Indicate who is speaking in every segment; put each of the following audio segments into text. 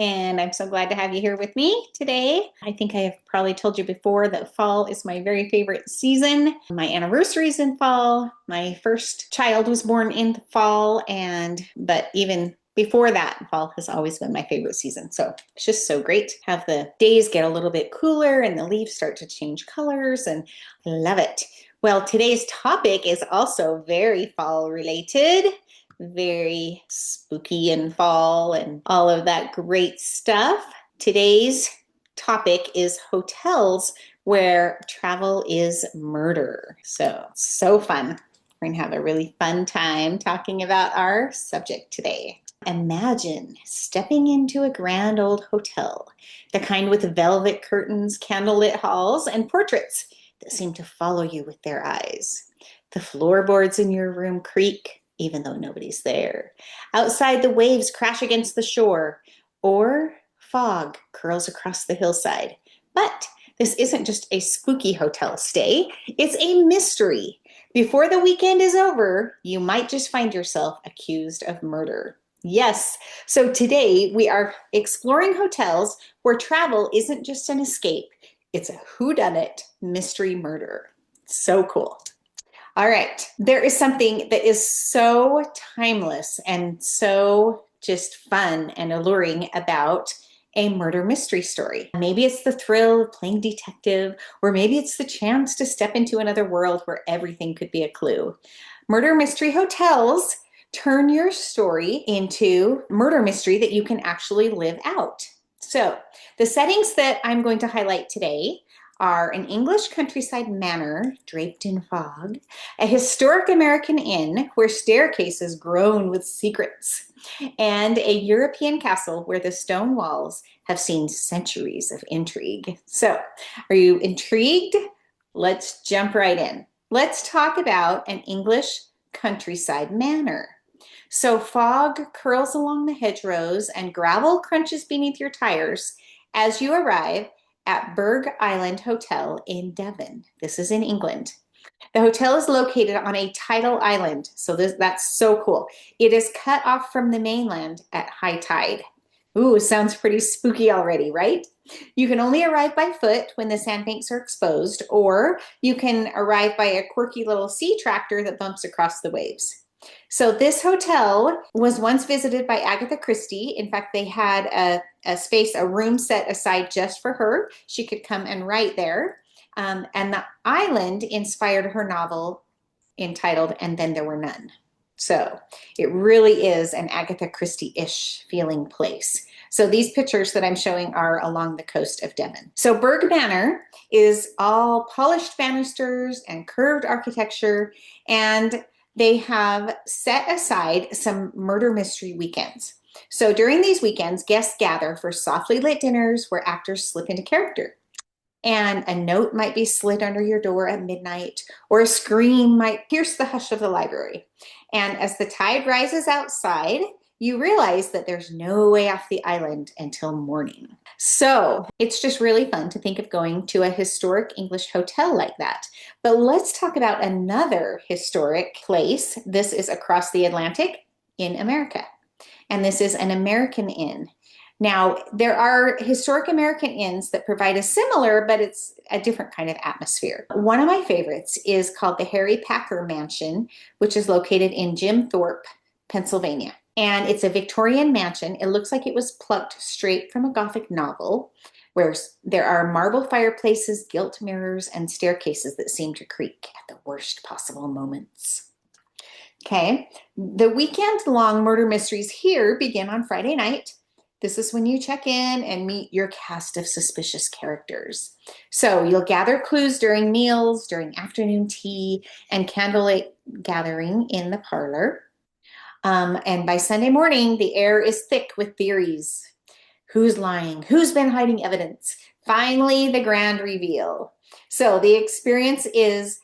Speaker 1: and I'm so glad to have you here with me today. I think I have probably told you before that fall is my very favorite season. My anniversary is in fall. My first child was born in fall, but even before that, fall has always been my favorite season. So it's just so great to have the days get a little bit cooler and the leaves start to change colors, and I love it. Well, today's topic is also very fall related, very spooky and fall and all of that great stuff. Today's topic is hotels where travel is murder. So fun. We're going to have a really fun time talking about our subject today. Imagine stepping into a grand old hotel, the kind with velvet curtains, candlelit halls, and portraits that seem to follow you with their eyes. The floorboards in your room creak, even though nobody's there. Outside, the waves crash against the shore, or fog curls across the hillside. But this isn't just a spooky hotel stay, it's a mystery. Before the weekend is over, you might just find yourself accused of murder. Yes, so today we are exploring hotels where travel isn't just an escape, it's a whodunit mystery murder. So cool. All right, there is something that is so timeless and so just fun and alluring about a murder mystery story. Maybe it's the thrill of playing detective, or maybe it's the chance to step into another world where everything could be a clue. Murder mystery hotels turn your story into murder mystery that you can actually live out. So the settings that I'm going to highlight today are an English countryside manor draped in fog, a historic American inn where staircases groan with secrets, and a European castle where the stone walls have seen centuries of intrigue. So, are you intrigued? Let's jump right in. Let's talk about an English countryside manor. So, fog curls along the hedgerows and gravel crunches beneath your tires as you arrive at Burgh Island Hotel in Devon. This is in England. The hotel is located on a tidal island, so that's so cool. It is cut off from the mainland at high tide. Ooh, sounds pretty spooky already, right? You can only arrive by foot when the sandbanks are exposed, or you can arrive by a quirky little sea tractor that bumps across the waves. So this hotel was once visited by Agatha Christie. In fact, they had a room set aside just for her. She could come and write there. And the island inspired her novel entitled And Then There Were None. So it really is an Agatha Christie-ish feeling place. So these pictures that I'm showing are along the coast of Devon. So Burgh Manor is all polished banisters and curved architecture, and they have set aside some murder mystery weekends. So during these weekends, guests gather for softly lit dinners where actors slip into character. And a note might be slid under your door at midnight, or a scream might pierce the hush of the library. And as the tide rises outside, you realize that there's no way off the island until morning. So it's just really fun to think of going to a historic English hotel like that. But let's talk about another historic place. This is across the Atlantic in America. And this is an American inn. Now, there are historic American inns that provide a similar, but it's a different kind of atmosphere. One of my favorites is called the Harry Packer Mansion, which is located in Jim Thorpe, Pennsylvania. And it's a Victorian mansion. It looks like it was plucked straight from a Gothic novel, where there are marble fireplaces, gilt mirrors, and staircases that seem to creak at the worst possible moments. Okay, the weekend-long murder mysteries here begin on Friday night. This is when you check in and meet your cast of suspicious characters. So you'll gather clues during meals, during afternoon tea, and candlelight gathering in the parlor. And by Sunday morning, the air is thick with theories. Who's lying? Who's been hiding evidence? Finally, the grand reveal. So the experience is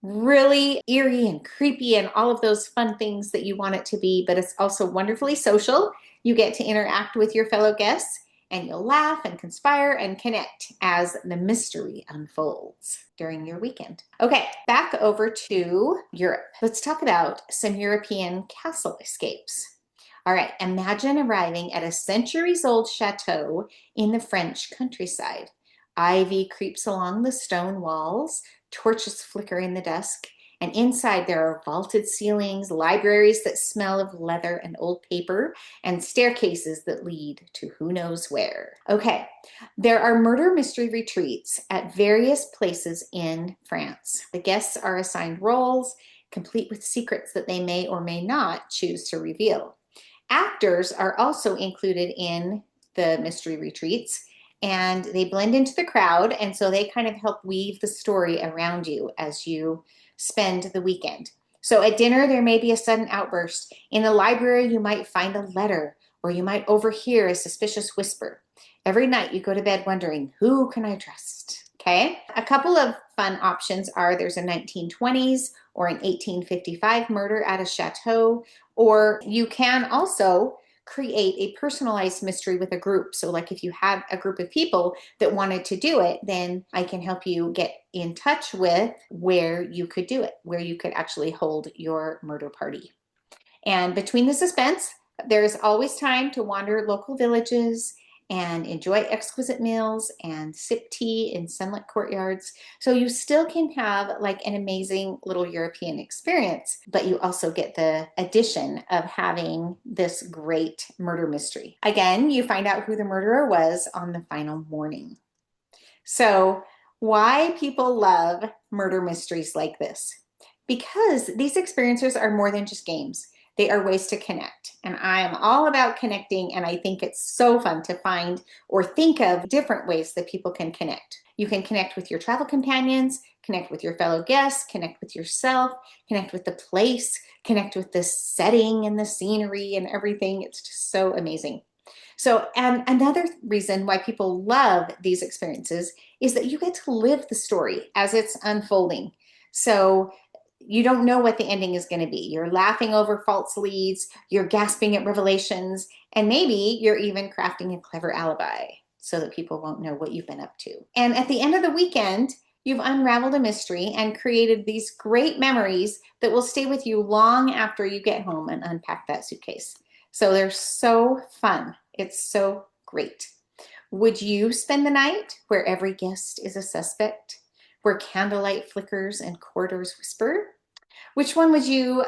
Speaker 1: really eerie and creepy and all of those fun things that you want it to be, but it's also wonderfully social. You get to interact with your fellow guests, and you'll laugh and conspire and connect as the mystery unfolds during your weekend. Okay, back over to Europe. Let's talk about some European castle escapes. All right, imagine arriving at a centuries-old chateau in the French countryside. Ivy creeps along the stone walls, torches flicker in the dusk, and inside there are vaulted ceilings, libraries that smell of leather and old paper, and staircases that lead to who knows where. Okay, there are murder mystery retreats at various places in France. The guests are assigned roles, complete with secrets that they may or may not choose to reveal. Actors are also included in the mystery retreats, and they blend into the crowd, and so they kind of help weave the story around you as you spend the weekend. So at dinner, there may be a sudden outburst. In the library, you might find a letter, or you might overhear a suspicious whisper. Every night you go to bed wondering, who can I trust? Okay, a couple of fun options are there's a 1920s or an 1855 murder at a chateau, or you can also create a personalized mystery with a group. So like if you had a group of people that wanted to do it, then I can help you get in touch with where you could do it, where you could actually hold your murder party. And between the suspense, there's always time to wander local villages and enjoy exquisite meals and sip tea in sunlit courtyards. So you still can have like an amazing little European experience, but you also get the addition of having this great murder mystery. Again, you find out who the murderer was on the final morning. So why people love murder mysteries like this? Because these experiences are more than just games. They are ways to connect. And I am all about connecting, and I think it's so fun to find or think of different ways that people can connect. You can connect with your travel companions, connect with your fellow guests, connect with yourself, connect with the place, connect with the setting and the scenery and everything. It's just so amazing. So, and another reason why people love these experiences is that you get to live the story as it's unfolding. So you don't know what the ending is going to be. You're laughing over false leads, you're gasping at revelations, and maybe you're even crafting a clever alibi so that people won't know what you've been up to. And at the end of the weekend, you've unraveled a mystery and created these great memories that will stay with you long after you get home and unpack that suitcase. So they're so fun. It's so great. Would you spend the night where every guest is a suspect, where candlelight flickers and corridors whisper? Which one would you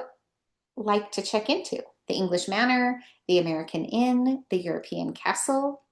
Speaker 1: like to check into? The English Manor, the American Inn, the European Castle?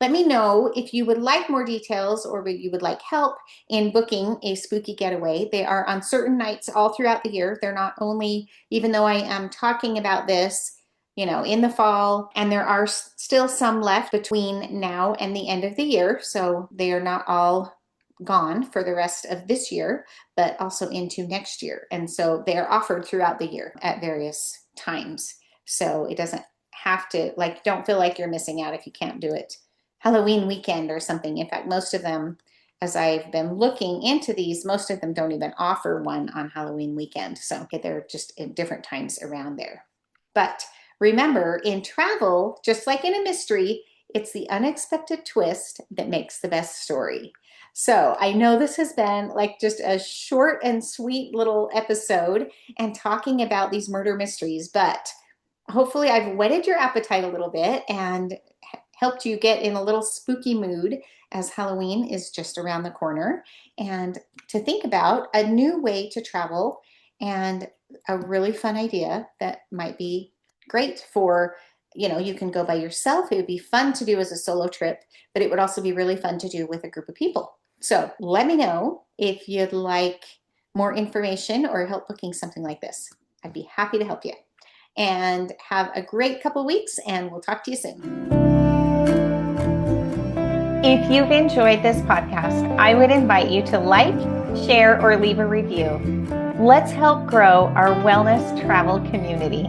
Speaker 1: Let me know if you would like more details or you would like help in booking a spooky getaway. They are on certain nights all throughout the year. They're not only, even though I am talking about this, in the fall, and there are still some left between now and the end of the year. So they are not all gone for the rest of this year, but also into next year. And so they are offered throughout the year at various times. So it doesn't have to, don't feel like you're missing out if you can't do it Halloween weekend or something. In fact, most of them, as I've been looking into these, most of them don't even offer one on Halloween weekend. So they're just at different times around there. But remember, in travel, just like in a mystery, it's the unexpected twist that makes the best story. So I know this has been just a short and sweet little episode and talking about these murder mysteries, but hopefully I've whetted your appetite a little bit and helped you get in a little spooky mood as Halloween is just around the corner, and to think about a new way to travel and a really fun idea that might be great for, you can go by yourself. It would be fun to do as a solo trip, but it would also be really fun to do with a group of people. So let me know if you'd like more information or help booking something like this. I'd be happy to help you. And have a great couple weeks, and we'll talk to you soon. If you've enjoyed this podcast, I would invite you to like, share, or leave a review. Let's help grow our wellness travel community.